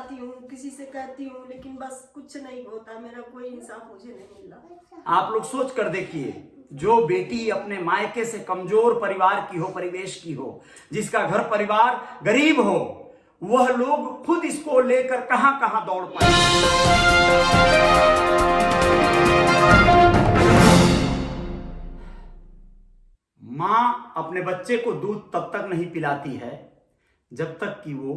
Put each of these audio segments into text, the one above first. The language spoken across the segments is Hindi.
जाती हूँ, किसी से कहती हूँ, लेकिन बस कुछ नहीं होता, मेरा कोई इंसाफ मुझे नहीं मिल रहा। आप लोग सोच कर देखिए, जो बेटी अपने मायके से कमजोर परिवार की हो, परिवेश की हो, जिसका घर परिवार गरीब हो, वह लोग खुद इसको लेकर कहां कहां दौड़ पाए। मां अपने बच्चे को दूध तब तक नहीं पिलाती है जब तक कि वो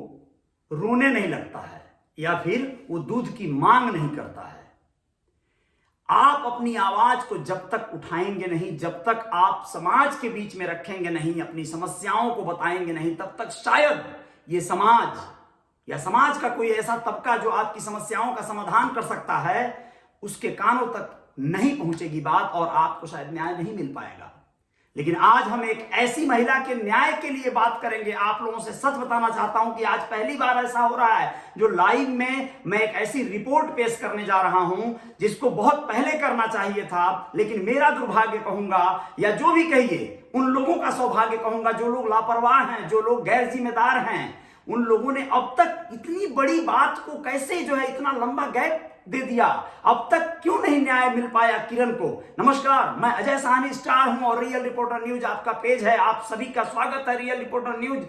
रोने नहीं लगता है या फिर वो दूध की मांग नहीं करता है। आप अपनी आवाज को जब तक उठाएंगे नहीं, जब तक आप समाज के बीच में रखेंगे नहीं, अपनी समस्याओं को बताएंगे नहीं, तब तक शायद ये समाज या समाज का कोई ऐसा तबका जो आपकी समस्याओं का समाधान कर सकता है, उसके कानों तक नहीं पहुंचेगी बात और आपको शायद न्याय नहीं मिल पाएगा। लेकिन आज हम एक ऐसी महिला के न्याय के लिए बात करेंगे। आप लोगों से सच बताना चाहता हूं कि आज पहली बार ऐसा हो रहा है जो लाइव में मैं एक ऐसी रिपोर्ट पेश करने जा रहा हूं जिसको बहुत पहले करना चाहिए था, लेकिन मेरा दुर्भाग्य कहूंगा या जो भी कहिए, उन लोगों का सौभाग्य कहूंगा जो लोग लापरवाह हैं, जो लोग गैर जिम्मेदार हैं। उन लोगों ने अब तक इतनी बड़ी बात को कैसे जो है इतना लंबा गैप दे दिया, अब तक क्यों नहीं न्याय मिल पाया किरण को। नमस्कार, मैं अजय साहनी स्टार हूं और रियल रिपोर्टर न्यूज आपका पेज है। आप सभी का स्वागत है रियल रिपोर्टर न्यूज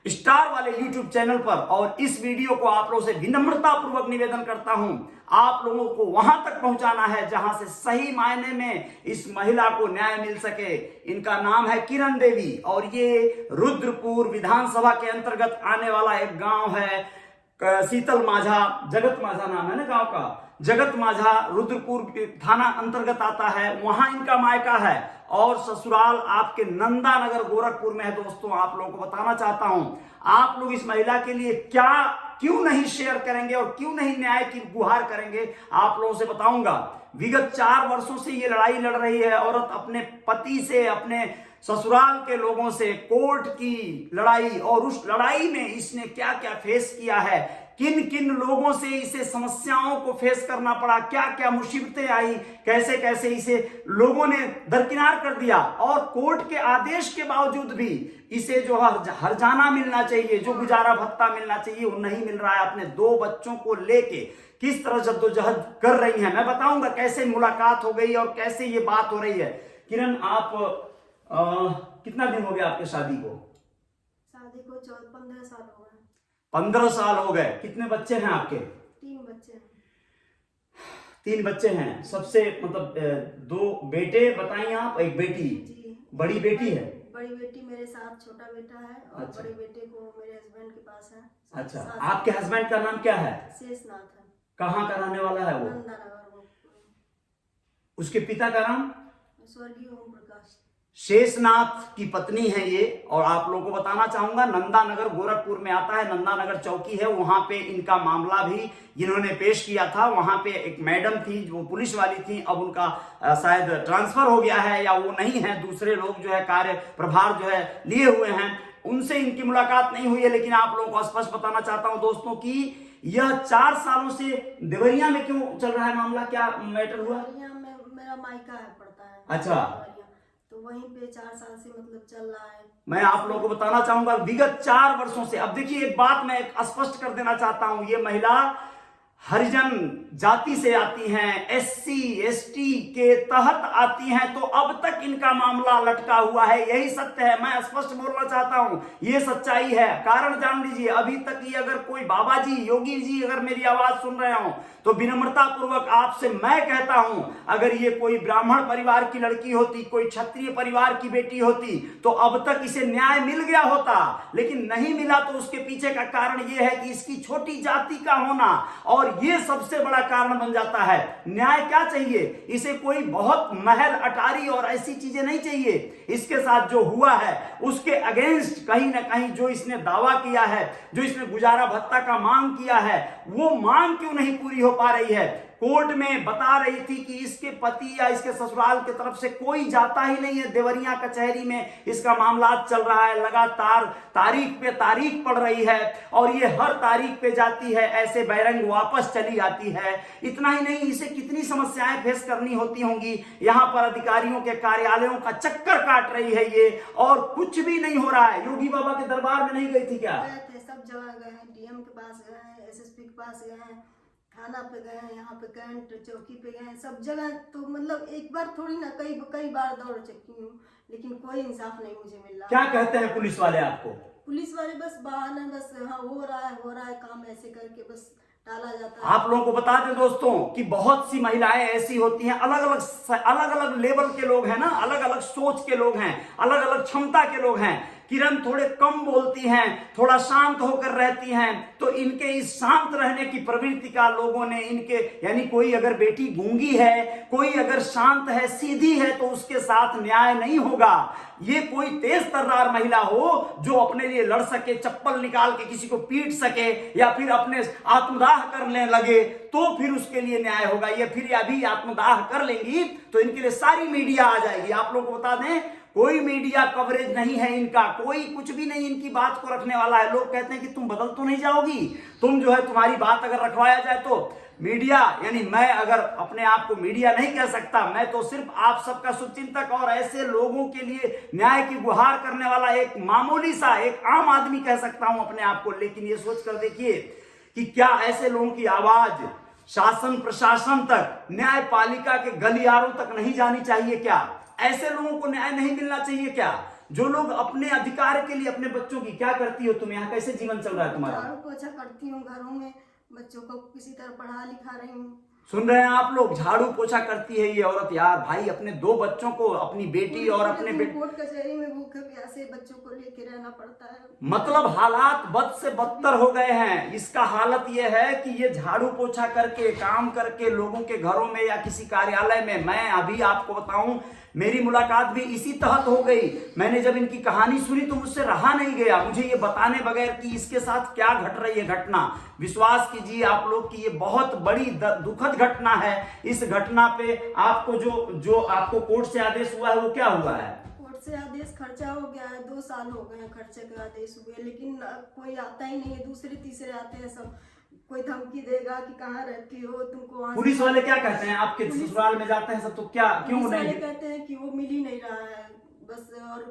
स्टार वाले यूट्यूब चैनल पर। और इस वीडियो को आप लोगों से विनम्रता पूर्वक निवेदन करता हूं, आप लोगों को वहां तक पहुंचाना है जहां से सही मायने में इस महिला को न्याय मिल सके। इनका नाम है किरण देवी और ये रुद्रपुर विधानसभा के अंतर्गत आने वाला एक गांव है, शीतल माझा, जगत माझा नाम है ना गांव का, जगत माझा रुद्रपुर थाना अंतर्गत आता है, वहां इनका मायका है और ससुराल आपके नंदा नगर गोरखपुर में है। दोस्तों, आप लोगों को बताना चाहता हूं, आप लोग इस महिला के लिए क्यों नहीं शेयर करेंगे और क्यों नहीं न्याय की गुहार करेंगे, आप लोगों से बताऊंगा। विगत 4 वर्षों से ये लड़ाई लड़ रही है औरत अपने पति से, अपने ससुराल के लोगों से, कोर्ट की लड़ाई, और उस लड़ाई में इसने क्या क्या फेस किया है, किन किन लोगों से इसे समस्याओं को फेस करना पड़ा, क्या क्या मुसीबतें आई, कैसे कैसे इसे लोगों ने दरकिनार कर दिया और कोर्ट के आदेश के बावजूद भी इसे जो हर्जाना मिलना चाहिए, जो गुजारा भत्ता मिलना चाहिए, वो नहीं मिल रहा है। अपने 2 बच्चों को लेके किस तरह जद्दोजहद कर रही है, मैं बताऊंगा कैसे मुलाकात हो गई और कैसे ये बात हो रही है। किरण, आप कितना दिन हो गया आपके शादी को? शादी को 15 साल हो गए। 15 साल हो गए। कितने बच्चे हैं आपके? 3 बच्चे हैं। 3 बच्चे हैं। सबसे मतलब 2 बेटे बताइए आप, एक बेटी? जी। बड़ी बेटी है? बड़ी बेटी मेरे साथ, छोटा बेटा है और अच्छा। बड़े बेटे को मेरे हस्बैंड के पास है। अच्छा, आपके हस्बैंड का नाम क्या है? शेषनाथ है। कहाँ का रहने वाला है वो? नंदानगर। वो उसके पिता का नाम? स्वर्गीय ओम प्रकाश। शेषनाथ की पत्नी है ये। और आप लोगों को बताना चाहूंगा, नंदा नगर गोरखपुर में आता है, नंदा नगर चौकी है, वहां पे इनका मामला भी जिन्होंने पेश किया था। वहां पे एक मैडम थी जो पुलिस वाली थी, अब उनका शायद ट्रांसफर हो गया है या वो नहीं है, दूसरे लोग जो है कार्य प्रभार जो है लिए हुए हैं, उनसे इनकी मुलाकात नहीं हुई है। लेकिन आप लोगों को स्पष्ट बताना चाहता हूं दोस्तों कि यह 4 सालों से देवरिया में क्यों चल रहा है मामला, क्या मैटर हुआ? देवरिया में मेरा मायका है, पड़ता है। अच्छा, तो वहीं पे 4 साल से मतलब चल रहा है। मैं आप लोगों को बताना चाहूंगा विगत 4 वर्षों से। अब देखिए, एक बात मैं स्पष्ट कर देना चाहता हूं, ये महिला हरिजन जाति से आती हैं, SC ST के तहत आती हैं, तो अब तक इनका मामला लटका हुआ है। यही सत्य है, मैं स्पष्ट बोलना चाहता हूं, ये सच्चाई है। कारण जान लीजिए, अभी तक ये अगर कोई बाबा जी, योगी जी अगर मेरी आवाज सुन रहे हो तो विनम्रता पूर्वक आपसे मैं कहता हूं, अगर ये कोई ब्राह्मण परिवार की लड़की होती, कोई क्षत्रिय परिवार की बेटी होती, तो अब तक इसे न्याय मिल गया होता। लेकिन नहीं मिला तो उसके पीछे का कारण यह है कि इसकी छोटी जाति का होना, और ये सबसे बड़ा कारण बन जाता है। न्याय क्या चाहिए इसे? कोई बहुत महल अटारी और ऐसी चीजें नहीं चाहिए। इसके साथ जो हुआ है उसके अगेंस्ट कहीं ना कहीं जो इसने दावा किया है, जो इसने गुजारा भत्ता का मांग किया है, वो मांग क्यों नहीं पूरी हो पा रही है? कोर्ट में बता रही थी कि इसके पति या इसके ससुराल की तरफ से कोई जाता ही नहीं है। देवरिया कचहरी में इसका मामला चल रहा है, लगातार तारीख पे तारीख पड़ रही है और ये हर तारीख पे जाती है, ऐसे बैरंग वापस चली आती है। इतना ही नहीं, इसे कितनी समस्याएं फेस करनी होती होंगी। यहाँ पर अधिकारियों के कार्यालयों का चक्कर काट रही है ये, और कुछ भी नहीं हो रहा है। योगी बाबा के दरबार में नहीं गई थी क्या? सब सब जगह गए हैं, डीएम के पास गए हैं, एसएसपी के पास गए हैं, थाना पे गए हैं, यहाँ पे कैंट चौकी पे गए हैं, सब जगह। तो मतलब एक बार थोड़ी ना, कई बार दौड़ चुकी हूँ, लेकिन कोई इंसाफ नहीं मुझे मिल रहा। क्या कहते हैं पुलिस वाले आपको? पुलिस वाले बस बहाना, बस हाँ हो रहा है काम, ऐसे करके बस टाला जाता है। आप लोगों को बता दें दोस्तों कि बहुत सी महिलाएं ऐसी होती हैं, अलग अलग लेवल के लोग हैं ना, अलग अलग सोच के लोग हैं, अलग अलग क्षमता के लोग हैं। किरण थोड़े कम बोलती हैं, थोड़ा शांत होकर रहती हैं, तो इनके इस शांत रहने की प्रवृत्ति का लोगों ने इनके, यानी कोई अगर बेटी गूंगी है, कोई अगर शांत है, सीधी है, तो उसके साथ न्याय नहीं होगा। ये कोई तेज तर्रार महिला हो जो अपने लिए लड़ सके, चप्पल निकाल के किसी को पीट सके, या फिर अपने आत्मदाह करने लगे, तो फिर उसके लिए न्याय होगा। ये फिर अभी आत्मदाह कर लेंगी तो इनके लिए सारी मीडिया आ जाएगी। आप लोगों को बता दें, कोई मीडिया कवरेज नहीं है इनका, कोई कुछ भी नहीं इनकी बात को रखने वाला है। लोग कहते हैं कि तुम बदल तो नहीं जाओगी, तुम जो है, तुम्हारी बात अगर रखवाया जाए तो मीडिया, यानी मैं अगर अपने आप को मीडिया नहीं कह सकता, मैं तो सिर्फ आप सबका शुभचिंतक और ऐसे लोगों के लिए न्याय की गुहार करने वाला एक मामूली सा, एक आम आदमी कह सकता हूं अपने आप को। लेकिन ये सोच कर देखिए कि क्या ऐसे लोगों की आवाज शासन प्रशासन तक, न्यायपालिका के गलियारों तक नहीं जानी चाहिए क्या? ऐसे लोगों को न्याय नहीं मिलना चाहिए क्या? जो लोग अपने अधिकार के लिए अपने बच्चों की, क्या करती हो तुम यहाँ, कैसे जीवन चल रहा है तुम्हारा? झाड़ू पोछा करती हूँ घरों में, बच्चों को किसी तरह पढ़ा लिखा रही हूँ। सुन रहे हैं आप लोग, झाड़ू पोछा करती है ये औरत। यार भाई, अपने 2 बच्चों को, अपनी बेटी और अपने कोर्ट कचहरी में भूखे प्यासे बच्चों को लेके रहना पड़ता है। मतलब हालात बद से बदतर हो गए हैं। इसका हालत ये है कि ये झाड़ू पोछा करके, काम करके लोगों के घरों में या किसी कार्यालय में, मैं अभी आपको बताऊं, मेरी मुलाकात भी इसी तहत हो गई। मैंने जब इनकी कहानी सुनी तो मुझसे रहा नहीं गया, मुझे ये बताने बगैर कि इसके साथ क्या घट रही है घटना। विश्वास कीजिए आप लोग कि ये बहुत बड़ी दुखद घटना है। इस घटना पे आपको जो आपको कोर्ट से आदेश हुआ है वो क्या हुआ है? कोर्ट से आदेश, खर्चा हो गया है, 2 साल हो गए हैं खर्चे के आदेश हुए, लेकिन कोई आता ही नहीं है। दूसरे तीसरे आते हैं सब, कोई धमकी देगा कि कहाँ रहती हो, तुमको। पुलिस वाले क्या कहते हैं? आपके ससुराल में जाते हैं सब तो क्या, क्यों नहीं कहते हैं कि वो मिल ही नहीं रहा है बस। और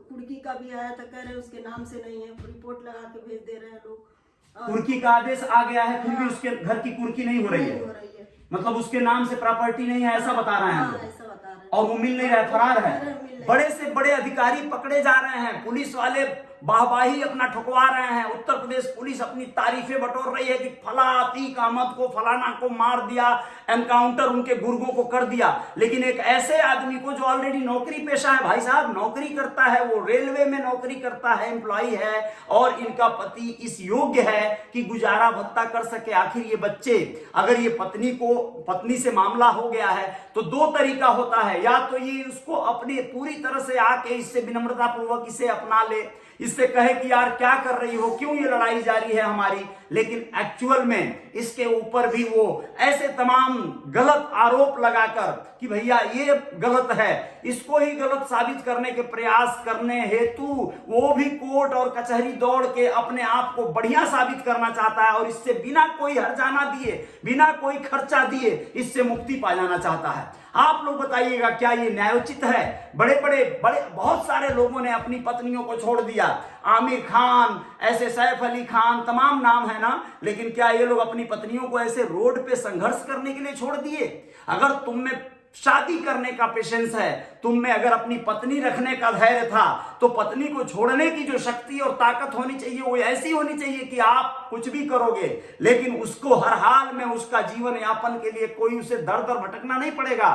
कुर्की का भी आया था, कह रहे उसके नाम से नहीं है, रिपोर्ट लगा के भेज दे रहे हैं लोग। कुर्की का आदेश आ गया है, फिर भी उसके घर की कुर्की नहीं हो रही है, मतलब उसके नाम से प्रॉपर्टी नहीं है, ऐसा बता रहे हैं ऐसा बता रहे हैं। और वो मिल नहीं रहा है, फरार है। बड़े से बड़े अधिकारी पकड़े जा रहे हैं, पुलिस वाले वाहवाही अपना ठुकवा रहे हैं। उत्तर प्रदेश पुलिस अपनी तारीफें बटोर रही है कि फला अतीक अहमद को, फलाना को मार दिया, एनकाउंटर उनके गुर्गों को कर दिया। लेकिन एक ऐसे आदमी को जो ऑलरेडी नौकरी पेशा है, भाई साहब नौकरी करता है, वो रेलवे में नौकरी करता है, एम्प्लॉय है, और इनका पति इस योग्य है कि गुजारा भत्ता कर सके। आखिर ये बच्चे, अगर ये पत्नी से मामला हो गया है तो 2 तरीका होता है, या तो ये उसको अपनी पूरी तरह से आके इससे विनम्रता पूर्वक इसे अपना ले, इससे कहे कि यार क्या कर रही हो, क्यों ये लड़ाई जारी है हमारी। लेकिन एक्चुअल में इसके ऊपर भी वो ऐसे तमाम गलत आरोप लगाकर कि भैया ये गलत है, इसको ही गलत साबित करने के प्रयास करने हेतु वो भी कोर्ट और कचहरी दौड़ के अपने आप को बढ़िया साबित करना चाहता है, और इससे बिना कोई हर्जाना दिए, बिना कोई खर्चा दिए इससे मुक्ति पा जाना चाहता है। आप लोग बताइएगा क्या ये न्यायोचित है? बड़े बहुत सारे लोगों ने अपनी पत्नियों को छोड़ दिया, आमिर खान, ऐसे सैफ अली खान, तमाम नाम है ना, लेकिन क्या ये लोग अपनी पत्नियों को ऐसे रोड पे संघर्ष करने के लिए छोड़ दिए? अगर तुम में शादी करने का पेशेंस है, तुम में अगर अपनी पत्नी रखने का धैर्य था, तो पत्नी को छोड़ने की जो शक्ति और ताकत होनी चाहिए वो ऐसी होनी चाहिए कि आप कुछ भी करोगे, लेकिन उसको हर हाल में उसका जीवन यापन के लिए कोई उसे दर दर भटकना नहीं पड़ेगा।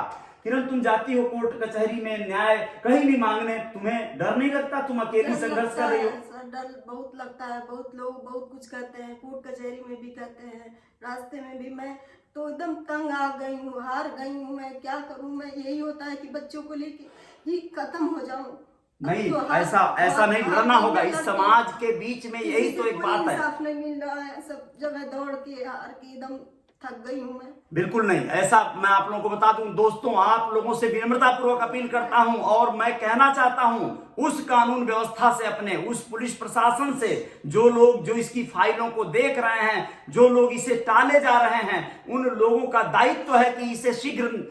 किरण, तुम जाती हो कोर्ट कचहरी में न्याय कहीं भी मांगने, तुम्हें डर नहीं लगता? तुम अकेली संघर्ष कर रही हो। डर बहुत लगता है, बहुत लोग बहुत कुछ कहते हैं, कोर्ट कचहरी में भी कहते हैं, रास्ते में भी। मैं तो एकदम तंग आ गई हूँ, हार गई हूँ, मैं क्या करूँ? मैं यही होता है कि बच्चों को लेके ही खत्म हो जाऊं। नहीं, तो ऐसा नहीं लड़ना होगा। इस समाज के बीच में यही तो एक बात है, इंसाफ नहीं मिल रहा है, सब जगह दौड़ के हार के एकदम थक गई हूँ मैं। बिल्कुल नहीं, ऐसा मैं आप लोगों को बता दूं दोस्तों, आप लोगों से विनम्रता पूर्वक अपील करता हूं और मैं कहना चाहता हूं उस कानून व्यवस्था से, अपने उस पुलिस प्रशासन से, जो लोग जो इसकी फाइलों को देख रहे हैं, जो लोग इसे टाले जा रहे हैं, उन लोगों का दायित्व है कि इसे शीघ्र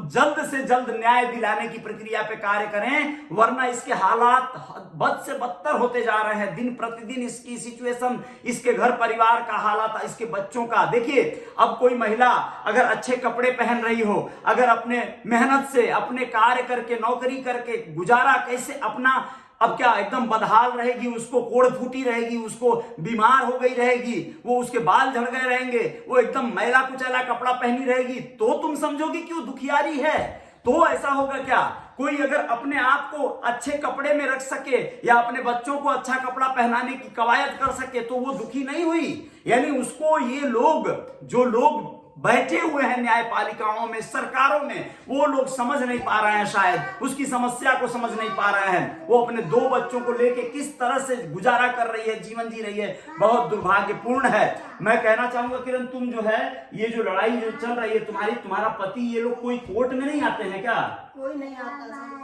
जल्द से जल्द न्याय दिलाने की प्रक्रिया पे कार्य करें, वरना इसके हालात बद से बदतर होते जा रहे हैं। दिन प्रतिदिन इसकी सिचुएशन, इसके घर परिवार का हालात, इसके बच्चों का देखिए। अब कोई महिला अगर अच्छे कपड़े पहन रही हो, अगर अपने मेहनत से, अपने कार्य करके, नौकरी करके गुजारा कैसे अपना, अब क्या एकदम बदहाल रहेगी, उसको कोड़ फूटी रहेगी, उसको बीमार हो गई रहेगी, वो उसके बाल झड़ गए रहेंगे, वो एकदम मैला कुचैला कपड़ा पहनी रहेगी, तो तुम समझोगी कि वो दुखियारी है। तो ऐसा होगा क्या? कोई अगर अपने आप को अच्छे कपड़े में रख सके या अपने बच्चों को अच्छा कपड़ा पहनाने की कवायद कर सके तो वो दुखी नहीं हुई। यानी उसको ये लोग, जो लोग बैठे हुए हैं न्यायपालिकाओं में, सरकारों में, वो लोग समझ नहीं पा रहे हैं, शायद उसकी समस्या को समझ नहीं पा रहे हैं। वो अपने 2 बच्चों को लेके किस तरह से गुजारा कर रही है, जीवन जी रही है, बहुत दुर्भाग्यपूर्ण है। मैं कहना चाहूंगा किरण, तुम जो है ये जो लड़ाई जो चल रही है, तुम्हारा पति, ये लोग कोई कोर्ट में नहीं आते हैं क्या? कोई नहीं आता सर,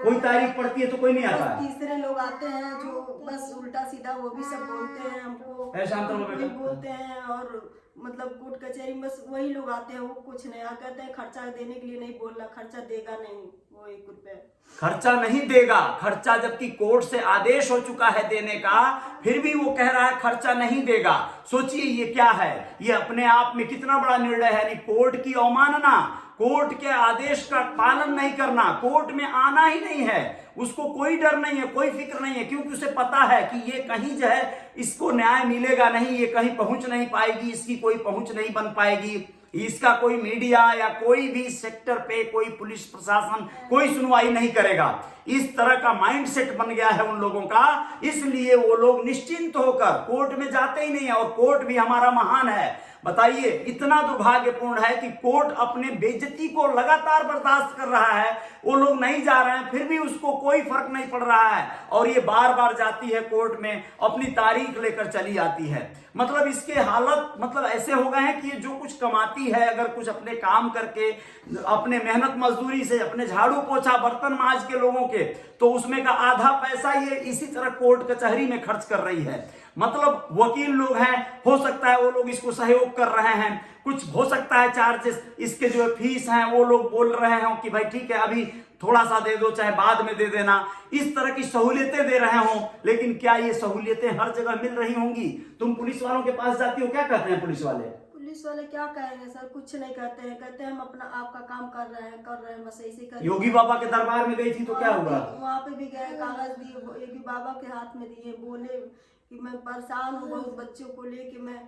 कोई तारीख पड़ती है तो कोई नहीं आता? तीसरे लोग आते हैं जो बस उल्टा सीधा वो भी सब बोलते हैं हमको, बोलते हैं, और मतलब कोर्ट कचहरी में बस वही लोग आते हैं, वो कुछ नहीं कहते हैं, खर्चा देने के लिए नहीं बोल रहा, खर्चा देगा नहीं, वो 1 रुपए खर्चा नहीं देगा। खर्चा जबकि कोर्ट से आदेश हो चुका है देने का, फिर भी वो कह रहा है खर्चा नहीं देगा। सोचिए ये क्या है, ये अपने आप में कितना बड़ा निर्णय है। यानी कोर्ट की अवमानना, कोर्ट के आदेश का पालन नहीं करना, कोर्ट में आना ही नहीं है, उसको कोई डर नहीं है, कोई फिक्र नहीं है, क्योंकि उसे पता है कि ये कहीं जो है इसको न्याय मिलेगा नहीं, ये कहीं पहुंच नहीं पाएगी, इसकी कोई पहुंच नहीं बन पाएगी, इसका कोई मीडिया या कोई भी सेक्टर पे कोई पुलिस प्रशासन कोई सुनवाई नहीं करेगा। इस तरह का माइंडसेट बन गया है उन लोगों का, इसलिए वो लोग निश्चिंत होकर कोर्ट में जाते ही नहीं है। और कोर्ट भी हमारा महान है। बताइए, इतना दुर्भाग्यपूर्ण है कि कोर्ट अपने बेइज्जती को लगातार बर्दाश्त कर रहा है, वो लोग नहीं जा रहे हैं, फिर भी उसको कोई फर्क नहीं पड़ रहा है, और ये बार बार जाती है कोर्ट में, अपनी तारीख लेकर चली आती है। मतलब इसके हालत मतलब ऐसे हो गए हैं कि ये जो कुछ कमाती है, अगर कुछ अपने काम करके, अपने मेहनत मजदूरी से, अपने झाड़ू पोछा बर्तन मांज के लोगों के, तो उसमें का आधा पैसा ये इसी तरह कोर्ट कचहरी में खर्च कर रही है। मतलब वकील लोग हैं, हो सकता है वो लोग इसको सहयोग कर रहे हैं, कुछ हो सकता है चार्जेस, इसके जो फीस हैं वो लोग बोल रहे हैं कि भाई ठीक है अभी थोड़ा सा दे दो, चाहे बाद में दे देना, इस तरह की सहूलियतें दे रहे हों। लेकिन क्या ये सहूलियतें हर जगह मिल रही होंगी? तुम पुलिस वालों के पास जाती हो, क्या कहते हैं पुलिस वाले? पुलिस वाले क्या कहेंगे सर, कुछ नहीं कहते हैं, कहते हैं हम अपना आपका काम कर रहे हैं, बस ऐसे कर। योगी बाबा के दरबार में गई थी तो क्या हुआ? वहाँ पे भी गए, कागज दिए, योगी बाबा के हाथ में दिए, बोले कि मैं परेशान हूँ बहुत, बच्चों को लेके मैं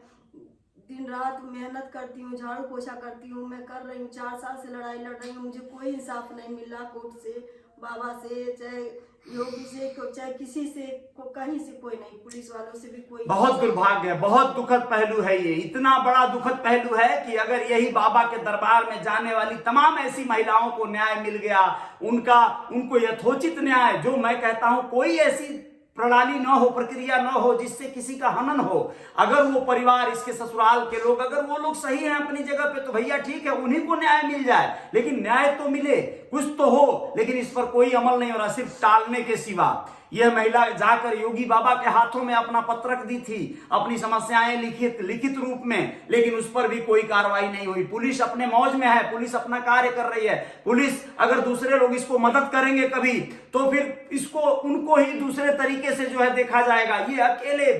दिन रात मेहनत करती हूँ, झाड़ू पोछा करती हूँ, मैं कर रही हूँ, 4 साल से लड़ाई लड़ रही हूँ, मुझे कोई इंसाफ नहीं मिल रहा कोर्ट से, बाबा से, चाहे योगी से, चाहे किसी से, कहीं से कोई नहीं, पुलिस वालों से भी कोई। बहुत दुर्भाग्य है, बहुत दुखद पहलू है ये, इतना बड़ा दुखद पहलू है कि अगर यही बाबा के दरबार में जाने वाली तमाम ऐसी महिलाओं को न्याय मिल गया, उनको यथोचित न्याय, जो मैं कहता हूं कोई ऐसी प्रणाली न हो, प्रक्रिया न हो जिससे किसी का हनन हो, अगर वो परिवार, इसके ससुराल के लोग, अगर वो लोग सही हैं अपनी जगह पे, तो भैया ठीक है, उन्हीं को न्याय मिल जाए, लेकिन न्याय तो मिले, कुछ तो हो। लेकिन इस पर कोई अमल नहीं हो रहा, सिर्फ टालने के सिवा। यह महिला जाकर योगी बाबा के हाथों में अपना पत्रक दी थी, अपनी समस्याएं लिखित रूप में, लेकिन उस पर भी कोई कार्रवाई नहीं हुई। पुलिस अपने मौज में है, पुलिस अपना कार्य कर रही है। पुलिस, अगर दूसरे लोग इसको मदद करेंगे कभी, तो फिर इसको उनको ही दूसरे तरीके से जो है देखा जाएगा। ये अकेले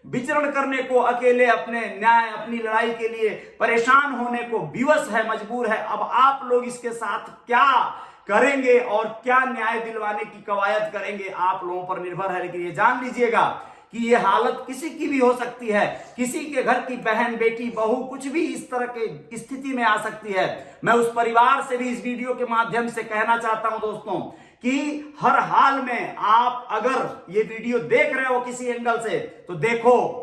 विचरण करने को, अकेले अपने न्याय, अपनी लड़ाई के लिए परेशान होने को विवश है, मजबूर है। अब आप लोग इसके साथ क्या करेंगे और क्या न्याय दिलवाने की कवायद करेंगे, आप लोगों पर निर्भर है। लेकिन ये जान लीजिएगा कि ये हालत किसी की भी हो सकती है, किसी के घर की बहन, बेटी, बहू, कुछ भी इस तरह के स्थिति में आ सकती है। मैं उस परिवार से भी इस वीडियो के माध्यम से कहना चाहता हूं दोस्तों कि हर हाल में आप अगर ये वीडियो देख रहे हो किसी एंगल से, तो देखो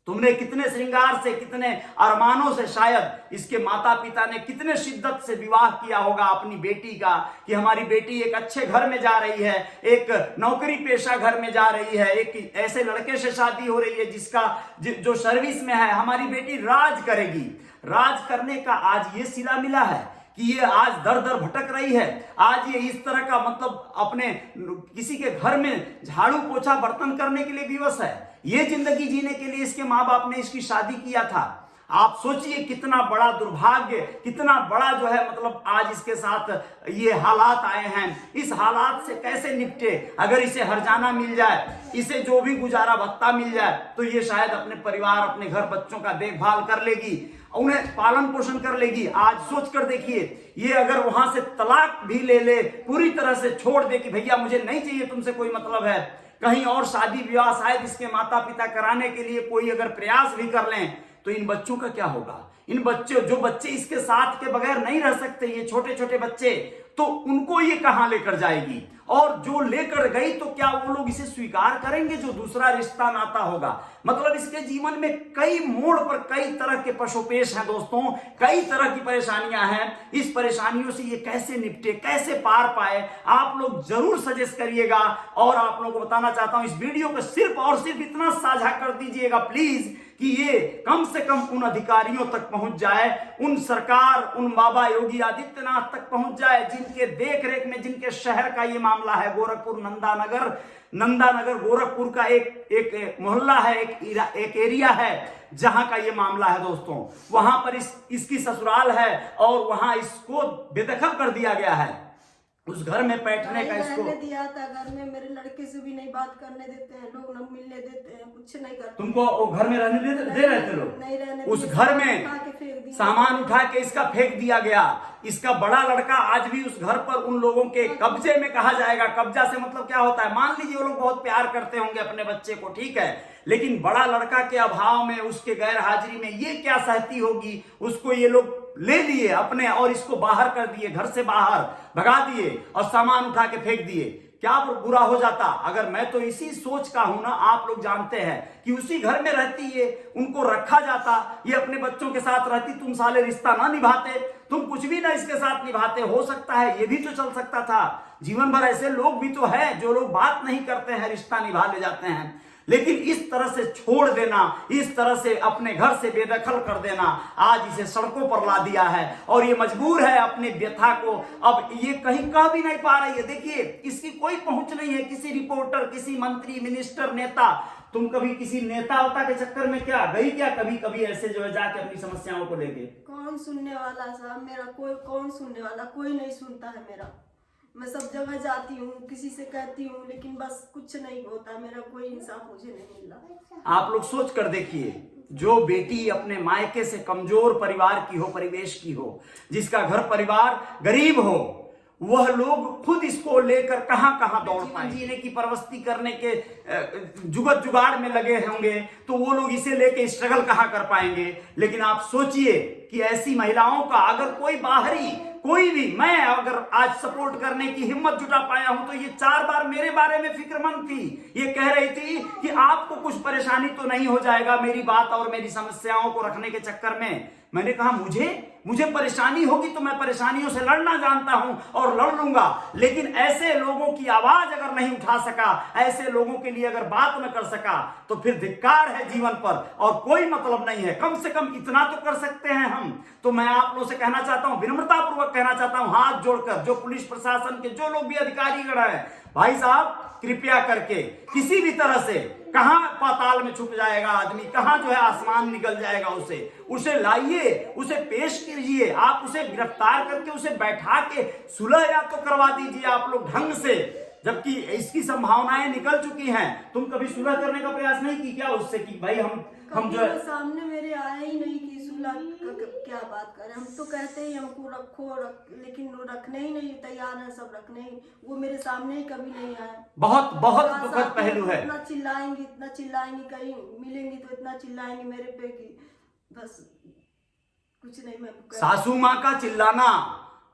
तुमने कितने श्रृंगार से, कितने अरमानों से, शायद इसके माता पिता ने कितने शिद्दत से विवाह किया होगा अपनी बेटी का, कि हमारी बेटी एक अच्छे घर में जा रही है, एक नौकरी पेशा घर में जा रही है, एक ऐसे लड़के से शादी हो रही है जिसका जो सर्विस में है, हमारी बेटी राज करेगी। राज करने का आज ये सिला मिला है कि ये आज दर दर भटक रही है, आज ये इस तरह का मतलब अपने किसी के घर में झाड़ू पोछा बर्तन करने के लिए विवश है, ये जिंदगी जीने के लिए इसके माँ बाप ने इसकी शादी किया था। आप सोचिए कितना बड़ा दुर्भाग्य, कितना बड़ा जो है मतलब आज इसके साथ ये हालात आए हैं। इस हालात से कैसे निपटे? अगर इसे हर्जाना मिल जाए, इसे जो भी गुजारा भत्ता मिल जाए, तो ये शायद अपने परिवार, अपने घर बच्चों का देखभाल कर लेगी, उन्हें पालन पोषण कर लेगी। आज सोच कर देखिए, ये अगर वहां से तलाक भी ले ले, पूरी तरह से छोड़ दे कि भैया मुझे नहीं चाहिए तुमसे कोई मतलब है, कहीं और शादी विवाह शायद इसके माता पिता कराने के लिए कोई अगर प्रयास भी कर लें, तो इन बच्चों का क्या होगा? इन बच्चों, जो बच्चे इसके साथ के बगैर नहीं रह सकते, ये छोटे छोटे बच्चे, तो उनको ये कहां लेकर जाएगी? और जो लेकर गई तो क्या वो लोग इसे स्वीकार करेंगे जो दूसरा रिश्ता नाता होगा? मतलब इसके जीवन में कई मोड़ पर कई तरह के पशुपेश हैं दोस्तों, कई तरह की परेशानियां हैं। इस परेशानियों से ये कैसे निपटे, कैसे पार पाए, आप लोग जरूर सजेस्ट करिएगा। और आप लोगों को बताना चाहता हूं, इस वीडियो को सिर्फ और सिर्फ इतना साझा कर दीजिएगा प्लीज कि ये कम से कम उन अधिकारियों तक पहुंच जाए, उन सरकार, उन बाबा योगी आदित्यनाथ तक पहुंच जाए जिनके देख रेख में, जिनके शहर का ये मामला है। गोरखपुर नंदानगर गोरखपुर का एक मोहल्ला है, एक एरिया है जहां का ये मामला है दोस्तों। वहां पर इसकी ससुराल है और वहां इसको बेदखल कर दिया गया है। उस घर में बैठने का इसको दिया था, घर में मेरे लड़के से भी नहीं बात करने देते हैं लोग, न मिलने देते हैं, कुछ नहीं करते। तुमको वो घर में रहने दे रहे थे लोग? नहीं रहने। उस घर में सामान उठा के इसका फेंक दिया गया। इसका बड़ा लड़का आज भी उस घर पर उन लोगों के कब्जे में कहा जाएगा। कब्जा से मतलब क्या होता है? मान लीजिए वो लोग बहुत प्यार करते होंगे अपने बच्चे को, ठीक है, लेकिन बड़ा लड़का के अभाव में, उसके गैर हाजिरी में ये क्या सहती होगी, उसको ये लोग ले लिए अपने और इसको बाहर कर दिए, घर से बाहर भगा दिए और सामान उठा के फेंक दिए। क्या बुरा हो जाता अगर मैं तो इसी सोच का हूं ना, आप लोग जानते हैं कि उसी घर में रहती ये, उनको रखा जाता, ये अपने बच्चों के साथ रहती, तुम साले रिश्ता ना निभाते, तुम कुछ भी ना इसके साथ निभाते। हो सकता है ये भी तो चल सकता था। जीवन भर ऐसे लोग भी तो है जो लोग बात नहीं करते हैं, रिश्ता निभा ले जाते हैं। लेकिन इस तरह से छोड़ देना, इस तरह से अपने घर से बेदखल कर देना, आज इसे सड़कों पर ला दिया है और ये मजबूर है अपनी व्यथा को, अब ये कहीं कह भी नहीं पा रही है। देखिए इसकी कोई पहुंच नहीं है, किसी रिपोर्टर, किसी मंत्री, मिनिस्टर, नेता। तुम कभी किसी नेता होता के चक्कर में क्या गई क्या कभी ऐसे जो है जाके अपनी समस्याओं को लेके? कौन सुनने वाला साहब मेरा? कौन सुनने वाला? कोई नहीं सुनता है मेरा। मैं सब जगह जाती हूँ, किसी से कहती हूँ, लेकिन बस कुछ नहीं होता, मेरा कोई इंसाफ मुझे नहीं मिल रहा। आप लोग सोच कर देखिए, जो बेटी अपने मायके से कमजोर परिवार की हो, परिवेश की हो, जिसका घर परिवार गरीब हो, वह लोग खुद इसको लेकर कहां कहां दौड़ पाए, जीने की परवस्ती करने के जुगत जुगाड़ में लगे होंगे, तो वो लोग इसे लेके स्ट्रगल कहां कर पाएंगे। लेकिन आप सोचिए कि ऐसी महिलाओं का अगर कोई बाहरी, कोई भी, मैं अगर आज सपोर्ट करने की हिम्मत जुटा पाया हूं तो ये 4 बार मेरे बारे में फिक्रमंद थी। ये कह रही थी कि आपको कुछ परेशानी तो नहीं हो जाएगा मेरी बात और मेरी समस्याओं को रखने के चक्कर में। मैंने कहा मुझे परेशानी होगी तो मैं परेशानियों से लड़ना जानता हूं और लड़ लूंगा, लेकिन ऐसे लोगों की आवाज अगर नहीं उठा सका, ऐसे लोगों के लिए अगर बात न कर सका, तो फिर धिक्कार है जीवन पर और कोई मतलब नहीं है। कम से कम इतना तो कर सकते हैं हम। तो मैं आप लोगों से कहना चाहता हूं, विनम्रता पूर्वक कहना चाहता हूं, हाथ जोड़कर, जो पुलिस प्रशासन के जो लोग भी अधिकारीगण हैं, भाई साहब कृपया करके किसी भी तरह से, कहां पाताल में छुप जाएगा आदमी, कहां जो है आसमान निकल जाएगा, उसे लाइए, उसे पेश कीजिए, आप उसे गिरफ्तार करके उसे बैठा के सुलह या तो करवा दीजिए आप लोग ढंग से, जबकि इसकी संभावनाएं निकल चुकी हैं। तुम कभी सुलह करने का प्रयास नहीं की क्या उससे कि भाई हम जो है, सामने मेरे आया ही नहीं कि सुलह क्या बात करें। हम तो कहते ही हमको लेकिन वो रखने ही नहीं तैयार है, सब रखने ही, वो मेरे सामने ही कभी नहीं आया। बहुत दुखद पहलू है। इतना चिल्लाएंगी, कहीं मिलेंगी तो इतना चिल्लाएंगी मेरे पे कि बस कुछ नहीं। मैं सासू माँ का चिल्लाना,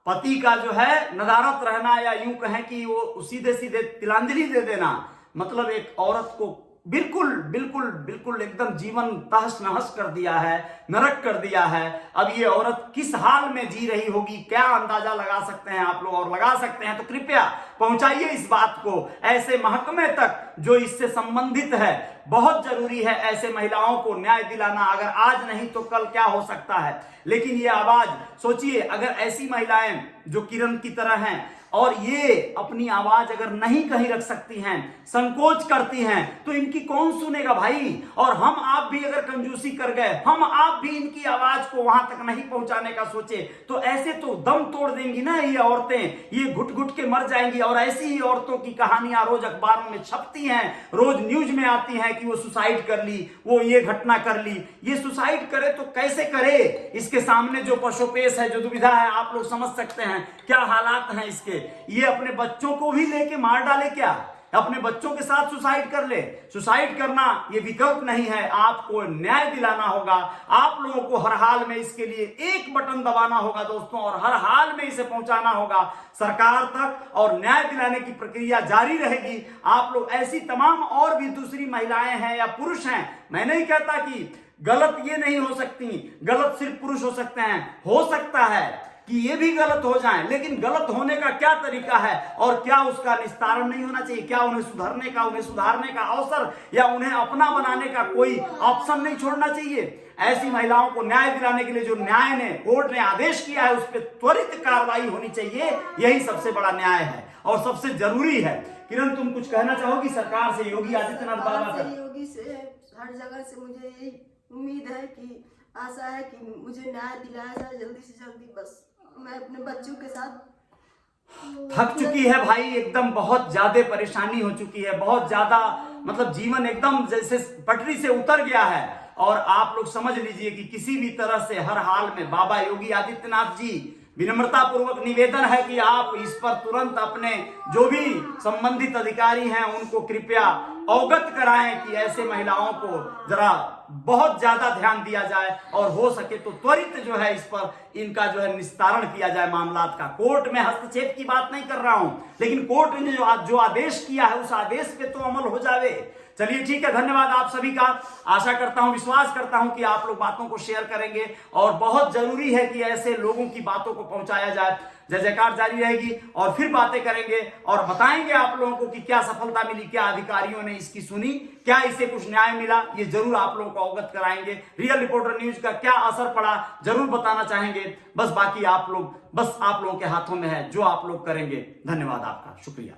पति का जो है नदारत रहना, या यूं कहें कि वो सीधे सीधे तिलांजलि दे देना, मतलब एक औरत को बिल्कुल एकदम जीवन तहस नहस कर दिया है, नरक कर दिया है। अब ये औरत किस हाल में जी रही होगी, क्या अंदाजा लगा सकते हैं आप लोग, और लगा सकते हैं तो कृपया पहुंचाइए इस बात को ऐसे महकमे तक जो इससे संबंधित है। बहुत जरूरी है ऐसे महिलाओं को न्याय दिलाना। अगर आज नहीं तो कल क्या हो सकता है। लेकिन ये आवाज सोचिए, अगर ऐसी महिलाएं जो किरण की तरह हैं और ये अपनी आवाज अगर नहीं कहीं रख सकती हैं, संकोच करती हैं, तो इनकी कौन सुनेगा भाई। और हम आप भी अगर कंजूसी कर गए, हम आप भी इनकी आवाज को वहां तक नहीं पहुंचाने का सोचे, तो ऐसे तो दम तोड़ देंगी ना ये औरतें, ये घुट घुट के मर जाएंगी। और ऐसी ही औरतों की कहानियां रोज अखबारों में छपती हैं, रोज न्यूज में आती हैं कि वो सुसाइड कर ली, वो ये घटना कर ली। ये सुसाइड करे तो कैसे करे, इसके सामने जो पशुपेश है, जो दुविधा है, आप लोग समझ सकते हैं क्या हालात हैं इसके। ये अपने बच्चों को भी लेके मार डाले क्या, अपने बच्चों के साथ सुसाइड कर ले। सुसाइड करना ये विकल्प नहीं है। आपको न्याय दिलाना होगा। आप लोगों को हर हाल में इसके लिए एक बटन दबाना होगा दोस्तों, और हर हाल में इसे पहुंचाना होगा सरकार तक, और न्याय दिलाने की प्रक्रिया जारी रहेगी। आप लोग ऐसी तमाम और भी दूसरी महिलाएं हैं या पुरुष हैं, मैं नहीं कहता कि गलत ये नहीं हो सकती, गलत सिर्फ पुरुष हो सकते हैं, हो सकता है कि ये भी गलत हो जाएं, लेकिन गलत होने का क्या तरीका है और क्या उसका निस्तारण नहीं होना चाहिए, क्या उन्हें सुधरने का, उन्हें सुधारने का अवसर या उन्हें अपना बनाने का कोई ऑप्शन नहीं छोड़ना चाहिए। ऐसी महिलाओं को न्याय दिलाने के लिए जो न्याय ने, कोर्ट ने आदेश किया है, उस पर त्वरित कार्रवाई होनी चाहिए। यही सबसे बड़ा न्याय है और सबसे जरूरी है। किरण, तुम कुछ कहना चाहोगी सरकार से, योगी आदित्यनाथ बाबा से? योगी से, हर जगह से मुझे यही उम्मीद है कि, आशा है कि मुझे न्याय दिलाया जाए जल्दी से जल्दी। बस मैं अपने बच्चों के साथ थक चुकी है भाई, एकदम बहुत ज्यादा परेशानी हो चुकी है, बहुत ज्यादा, मतलब जीवन एकदम जैसे पटरी से उतर गया है। और आप लोग समझ लीजिए कि किसी भी तरह से हर हाल में बाबा योगी आदित्यनाथ जी, विनम्रता पूर्वक निवेदन है कि आप इस पर तुरंत अपने जो भी संबंधित अधिकारी हैं उनको कृपया अवगत कराएं कि ऐसे महिलाओं को जरा बहुत ज्यादा ध्यान दिया जाए, और हो सके तो त्वरित जो है इस पर इनका जो है निस्तारण किया जाए मामलात का। कोर्ट में हस्तक्षेप की बात नहीं कर रहा हूं, लेकिन कोर्ट ने जो आदेश किया है उस आदेश पे तो अमल हो जावे। चलिए ठीक है, धन्यवाद आप सभी का। आशा करता हूं, विश्वास करता हूं कि आप लोग बातों को शेयर करेंगे, और बहुत जरूरी है कि ऐसे लोगों की बातों को पहुंचाया जाए। जय जयकार जारी रहेगी और फिर बातें करेंगे और बताएंगे आप लोगों को कि क्या सफलता मिली, क्या अधिकारियों ने इसकी सुनी, क्या इसे कुछ न्याय मिला, ये जरूर आप लोगों को अवगत कराएंगे। रियल रिपोर्टर न्यूज का क्या असर पड़ा जरूर बताना चाहेंगे। बस बाकी आप लोग, बस आप लोगों के हाथों में है, जो आप लोग करेंगे। धन्यवाद आपका, शुक्रिया।